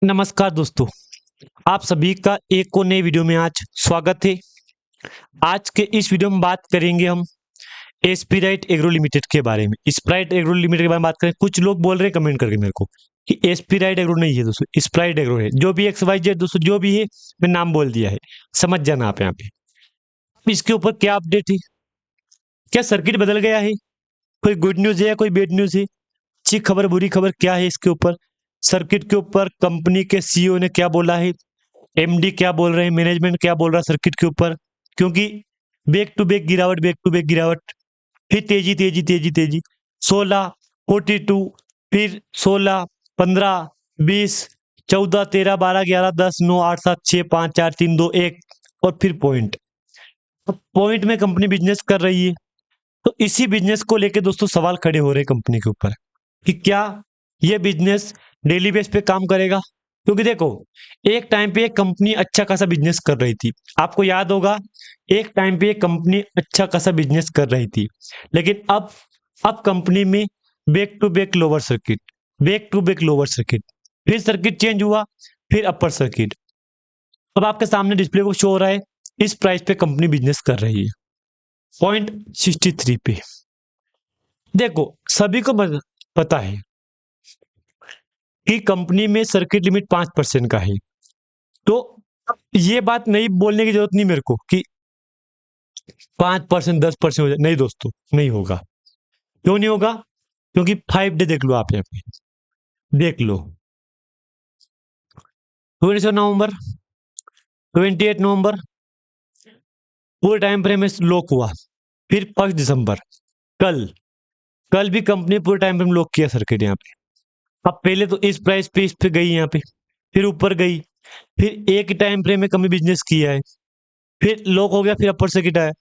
नमस्कार दोस्तों, आप सभी का एक और नई वीडियो में आज स्वागत है। आज के इस वीडियो में बात करेंगे हम एस्पिराइट एग्रो लिमिटेड के बारे में। स्प्राइट एग्रो लिमिटेड के बारे में बात करें। कुछ लोग बोल रहे हैं कमेंट करके मेरे को कि एस्पिराइट एग्रो नहीं है दोस्तों, स्प्राइट एग्रो है। जो भी XYZ दोस्तों, जो भी है, मैं नाम बोल दिया है, समझ जाना आप यहाँ पे। अब इसके ऊपर क्या अपडेट है, क्या सर्किट बदल गया है, कोई गुड न्यूज है या कोई बैड न्यूज है, अच्छी खबर बुरी खबर क्या है इसके ऊपर, सर्किट के ऊपर कंपनी के CEO ने क्या बोला है, MD क्या बोल रहे हैं, मैनेजमेंट क्या बोल रहा है सर्किट के ऊपर। क्योंकि बैक टू बैक गिरावट, बैक टू बैक गिरावट, फिर तेजी तेजी तेजी तेजी, 16, 42, फिर 16, 15, 20, 14, 13, 12, 11, 10, 9, 8, 7, 6, 5, 4, 3, 2, 1 और फिर पॉइंट। अब पॉइंट में कंपनी बिजनेस कर रही है, तो इसी बिजनेस को लेके दोस्तों सवाल खड़े हो रहे हैं कंपनी के ऊपर कि क्या ये बिजनेस डेली बेस पे काम करेगा। क्योंकि देखो, एक टाइम पे एक कंपनी अच्छा खासा बिजनेस कर रही थी, आपको याद होगा, एक टाइम पे एक कंपनी अच्छा खासा बिजनेस कर रही थी, लेकिन अब कंपनी में back to back lower circuit, back to back lower circuit, फिर सर्किट चेंज हुआ, फिर अपर सर्किट। अब आपके सामने डिस्प्ले को शो हो रहा है, इस प्राइस पे कंपनी बिजनेस कर रही है, 0.63 पे। देखो, सभी को पता है कि कंपनी में सर्किट लिमिट 5% का है, तो अब ये बात नहीं बोलने की जरूरत नहीं मेरे को कि 5%, 10% हो जाए। नहीं दोस्तों, नहीं होगा। क्यों नहीं होगा? क्योंकि 5 डे देख लो, आप यहाँ पे देख लो, 27 नवंबर, 28 नवंबर, पूरे टाइम फ्रेम में लॉक हुआ। फिर 1 दिसंबर, कल कल भी कंपनी पूरे टाइम फ्रेम लॉक किया सर्किट यहाँ पे। अब पहले तो इस प्राइस पे, इस पे गई यहाँ पे, फिर ऊपर गई, फिर एक टाइम फ्रेम में कमी बिजनेस किया है, फिर लॉक हो गया, फिर अपर सर्किट आया,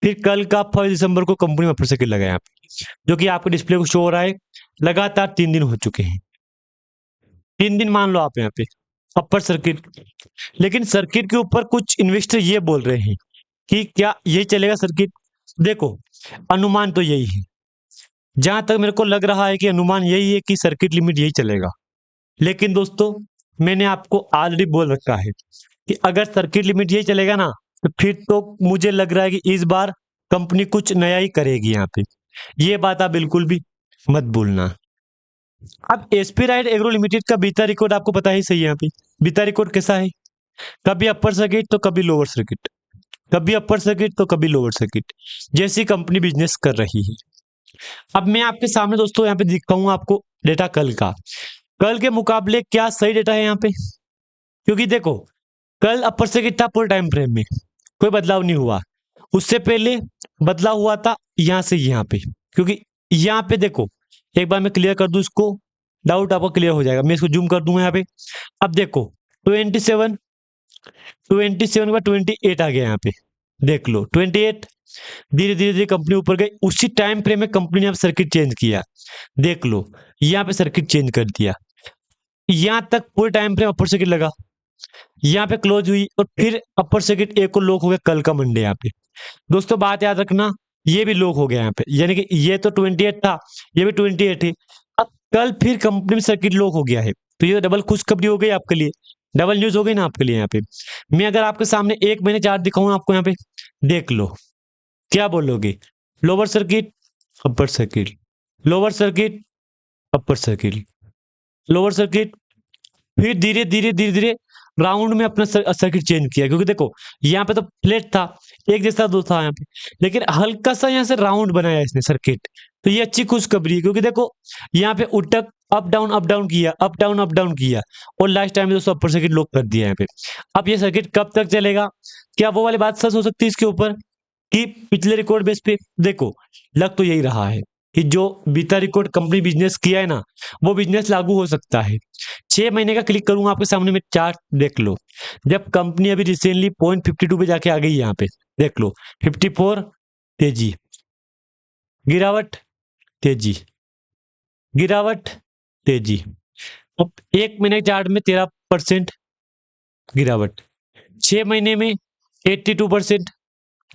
फिर कल का 1 दिसंबर को कंपनी में अपर सर्किट लगा यहाँ पे, जो कि आपके डिस्प्ले को शो हो रहा है। लगातार 3 दिन हो चुके हैं, 3 दिन मान लो आप यहाँ पे अपर सर्किट। लेकिन सर्किट के ऊपर कुछ इन्वेस्टर ये बोल रहे हैं कि क्या यही चलेगा सर्किट। देखो, अनुमान तो यही है, जहां तक मेरे को लग रहा है कि अनुमान यही है कि सर्किट लिमिट यही चलेगा। लेकिन दोस्तों, मैंने आपको ऑलरेडी बोल रखा है कि अगर सर्किट लिमिट यही चलेगा ना, तो फिर तो मुझे लग रहा है कि इस बार कंपनी कुछ नया ही करेगी यहाँ पे। ये बात आप बिल्कुल भी मत भूलना। अब एस्पिराइट एग्रो लिमिटेड का बीता रिकॉर्ड आपको पता ही सही है। यहाँ पे बीता रिकॉर्ड कैसा है, कभी अपर सर्किट तो कभी लोअर सर्किट, कभी अपर सर्किट तो कभी लोअर सर्किट, जैसी कंपनी बिजनेस कर रही है। अब मैं आपके सामने दोस्तों यहाँ पे दिखाऊंगा आपको डेटा कल के मुकाबले क्या सही डेटा है यहाँ पे। क्योंकि देखो, कल अपर सर्किट था पूरे टाइम फ्रेम में, कोई बदलाव नहीं हुआ। उससे पहले बदलाव हुआ था यहाँ से यहाँ पे। क्योंकि यहाँ पे देखो, एक बार मैं क्लियर कर दूं इसको, डाउट आपको क्लियर हो जाएगा। मैं इसको जूम कर दूंगा यहाँ पे। अब देखो, 27, 27 के बाद 28 आ गया यहाँ पे, देख लो 28। धीरे धीरे धीरे कंपनी ऊपर गई, उसी टाइम फ्रेम में कंपनी ने अब सर्किट चेंज किया, देख लो यहाँ पे सर्किट चेंज कर दिया। यहाँ तक पूरे टाइम फ्रेम अपर सर्किट लगा, यहाँ पे क्लोज हुई और फिर अपर सर्किट एक को लॉक हो गया कल का मंडे। यहाँ पे दोस्तों बात याद रखना, ये भी लॉक हो गया यहाँ पे, यानी कि ये तो 28 था, ये भी 28 है। अब कल फिर कंपनी में सर्किट लॉक हो गया है, तो ये डबल खुशखबरी हो गई आपके लिए, डबल न्यूज हो गई ना आपके लिए। यहाँ पे मैं अगर आपके सामने 1 महीने चार्ट दिखाऊं आपको, यहाँ पे देख लो, क्या बोलोगे? Lower circuit, upper circuit, lower circuit, upper circuit, lower circuit, फिर धीरे धीरे धीरे धीरे राउंड में अपना सर्किट चेंज किया। क्योंकि देखो, यहाँ पे तो फ्लैट था, एक जैसा दो था यहाँ पे, लेकिन हल्का सा यहाँ से राउंड बनाया इसने सर्किट, तो ये अच्छी खुशखबरी है। क्योंकि देखो, यहाँ पे उठक अप डाउन किया, अप डाउन किया, और लास्ट टाइम में दोस्तों अपर सर्किट लॉक कर दिया यहाँ पे। अब ये सर्किट कब तक चलेगा? क्या वो वाली बात सच हो सकती है इसके ऊपर कि पिछले रिकॉर्ड बेस पे? देखो, लग तो यही रहा है कि जो बीता रिकॉर्ड कंपनी बिजनेस किया है ना, वो बिजनेस लागू हो सकता है। 6 महीने का क्लिक करूंगा आपके सामने में चार्ट, देख लो। जब कंपनी अभी रिसेंटली 0.52 पे जाके आ गई, यहाँ पे देख लो, 54 तेजी, गिरावट, तेजी, गिरावट, तेजी। अब 1 महीने के चार्ट में 13% गिरावट, 6 महीने में 82%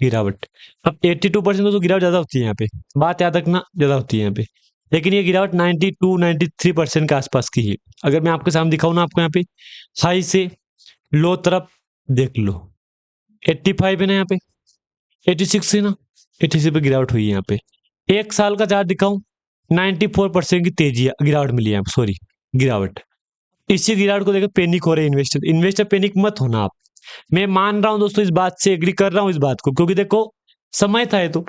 गिरावट। अब 82% तो गिरावट ज्यादा होती है यहाँ पे, बात याद रखना, ज्यादा होती है यहाँ पे। लेकिन ये गिरावट 92-93% के आसपास की है। अगर मैं आपके सामने दिखाऊं ना आपको यहाँ पे हाई से लो तरफ देख लो, 85 है ना, यहाँ पे 86 है ना, 86 पे गिरावट हुई है यहाँ पे। 1 साल का चार्ट दिखाऊं, 94% की तेजी गिरावट मिली है, सॉरी गिरावट। इसी गिरावट को देखकर पैनिक हो रहे इन्वेस्टर। इन्वेस्टर पैनिक मत होना आप, मैं मान रहा हूं दोस्तों, इस बात से एग्री कर रहा हूं इस बात को, क्योंकि देखो समय था, ये तो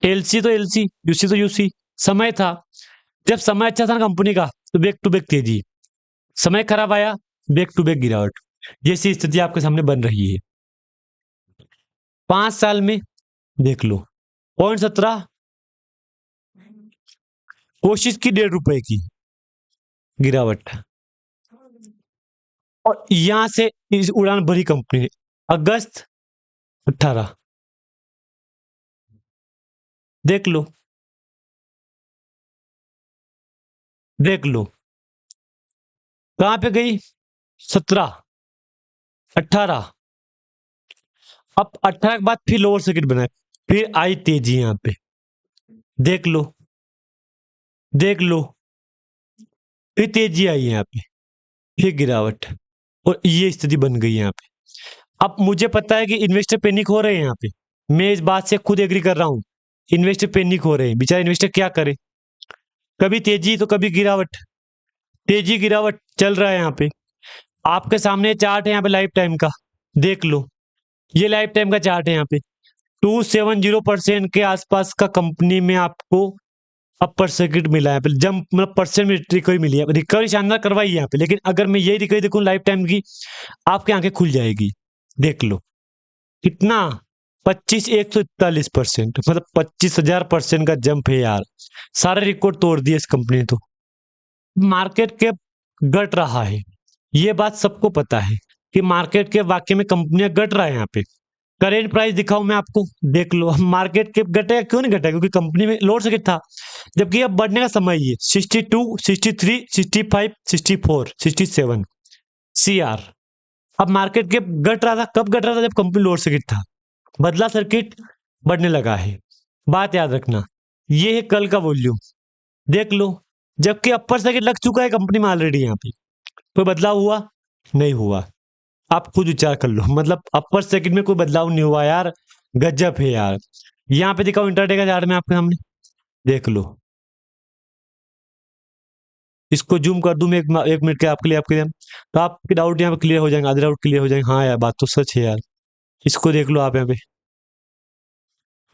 एलसी, यूसी तो यूसी, समय था। जब समय अच्छा था ना कंपनी का तो बैक टू बैक तेजी, समय खराब आया बैक टू बैक गिरावट। जैसी स्थिति आपके सामने बन रही है 5 साल में देख लो, 0.17 कोशिश की, ₹1.5 की गिरावट। और यहां से इस उड़ान भरी कंपनी ने अगस्त 18 देख लो, देख लो कहां पे गई, 17, 18। अब 18 के बाद फिर लोअर सर्किट बनाए, फिर आई तेजी यहां पे, देख लो, देख लो, फिर तेजी आई यहाँ पे, फिर गिरावट, और ये स्थिति बन गई यहाँ पे। अब मुझे पता है कि इन्वेस्टर पैनिक हो रहे हैं यहाँ पे, मैं इस बात से खुद एग्री कर रहा हूँ, इन्वेस्टर पैनिक हो रहे हैं। बेचारे इन्वेस्टर क्या करे, कभी तेजी तो कभी गिरावट, तेजी गिरावट चल रहा है यहाँ पे। आपके सामने चार्ट है यहाँ पे लाइफ टाइम का, देख लो, ये लाइफ टाइम का चार्ट है यहाँ पे। 270% के आसपास का कंपनी में आपको अपर सर्किट मिला है, जंप मतलब परसेंट में रिकवरी मिली है, रिकवरी शानदार करवाई है यहाँ पे। लेकिन अगर मैं यही रिकवरी देखूं लाइफ टाइम की, आपकी आंखें खुल जाएगी। देख लो कितना, 25,141%, मतलब 25,000% का जंप है यार, सारे रिकॉर्ड तोड़ दिए इस कंपनी ने। तो मार्केट कैप घट रहा है, ये बात सबको पता है कि मार्केट कैप वाकई में कंपनियां घट रहा है यहाँ पे। करेंट प्राइस दिखाऊं मैं आपको, देख लो मार्केट कैप घटेगा, क्यों नहीं घटेगा, क्योंकि कंपनी में लोड सर्किट था। जबकि अब बढ़ने का समय ही है, 62, 63, 65, 64, 67 CR। अब मार्केट कैप घट रहा था, कब घट रहा था, जब कंपनी लोड सर्किट था, बदला सर्किट बढ़ने लगा है। बात याद रखना, ये है कल का वॉल्यूम, देख लो, जबकि अपर सर्किट लग चुका है कंपनी में ऑलरेडी। यहाँ पे कोई बदलाव हुआ नहीं हुआ, आप खुद विचार कर लो, मतलब अपर सर्किट में कोई बदलाव नहीं हुआ यार, गजब है यार। यहाँ पे दिखाओ इंटरडे का चार्ट में आपके सामने, देख लो, इसको जूम कर दूं मैं 1 मिनट के आपके लिए, तो आपके डाउट यहाँ पे क्लियर हो जाएंगे, आधे डाउट क्लियर हो जाएंगे। हाँ यार बात तो सच है यार, इसको देख लो आप यहाँ पे,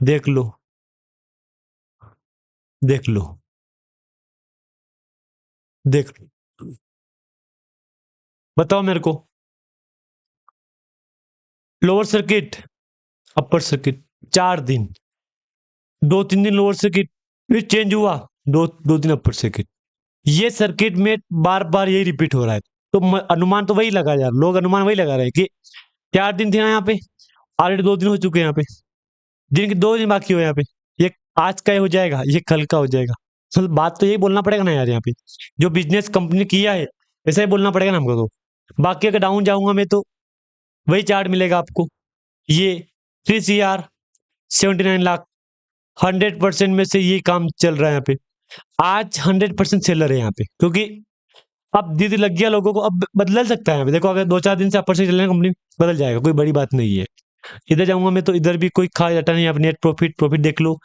देख लो, देख लो, देख लो, बताओ मेरे को, लोअर सर्किट अपर सर्किट 4 दिन, 2-3 दिन लोअर सर्किट, फिर चेंज हुआ, 2-2 दिन अपर सर्किट, ये सर्किट में बार बार यही रिपीट हो रहा है। तो अनुमान तो वही लगा यार, लोग अनुमान वही लगा रहे हैं कि 4 दिन थे ना यहाँ पे, ऑलरेडी 2 दिन हो चुके हैं यहाँ पे, दिन के 2 दिन बाकी हो यहाँ पे, ये आज का ही हो जाएगा, ये कल का हो जाएगा। तो बात तो यही बोलना पड़ेगा ना यार, यहाँ पे जो बिजनेस कंपनी ने किया है ऐसा ही बोलना पड़ेगा ना हमको। तो बाकी अगर डाउन जाऊंगा मैं तो वही चार्ट मिलेगा आपको, ये 3 CR 79 लाख, 100% में से ये काम चल रहा है यहाँ पे। आज 100% सेलर है यहाँ पे, क्योंकि अब धीरे लग गया लोगों को, अब बदल सकता है यहाँ पे। देखो अगर 2-4 दिन से अपर से चल रहे हैं कंपनी, बदल जाएगा, कोई बड़ी बात नहीं है। इधर जाऊंगा मैं तो इधर भी कोई खास डाटा नहीं है। आप नेट प्रॉफिट प्रॉफिट देख लो,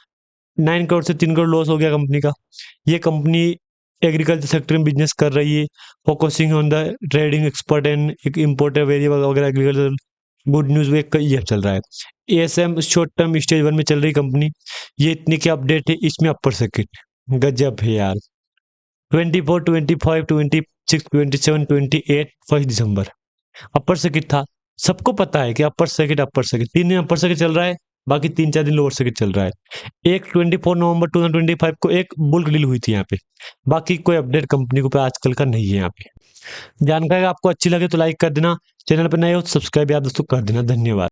9 करोड़ से 3 करोड़ लॉस हो गया कंपनी का। ये कंपनी एग्रीकल्चर सेक्टर में बिजनेस कर रही है, focusing on the trading expert and imported variable वगैरह एग्रीकल्चर। गुड न्यूज वे ये चल रहा है। एएसएम शॉर्ट टर्म स्टेज 1 में चल रही कंपनी, ये इतनी क्या अपडेट है इसमें, अपर सर्किट गजब है यार। 24, 25, 26, 27, 28 1 दिसंबर अपर सर्किट था। सबको पता है कि अपर सर्किट 3 दिन अपर सर्किट चल रहा है, बाकी 3-4 दिन लोअर सर्किट चल रहा है। एक 24 नवंबर 2025 को एक बुल डील हुई थी यहाँ पे, बाकी कोई अपडेट कंपनी को पे आजकल का नहीं है यहाँ पे। जानकारी आपको अच्छी लगे तो लाइक कर देना, चैनल पर नए हो तो सब्सक्राइब यार दोस्तों कर देना। धन्यवाद।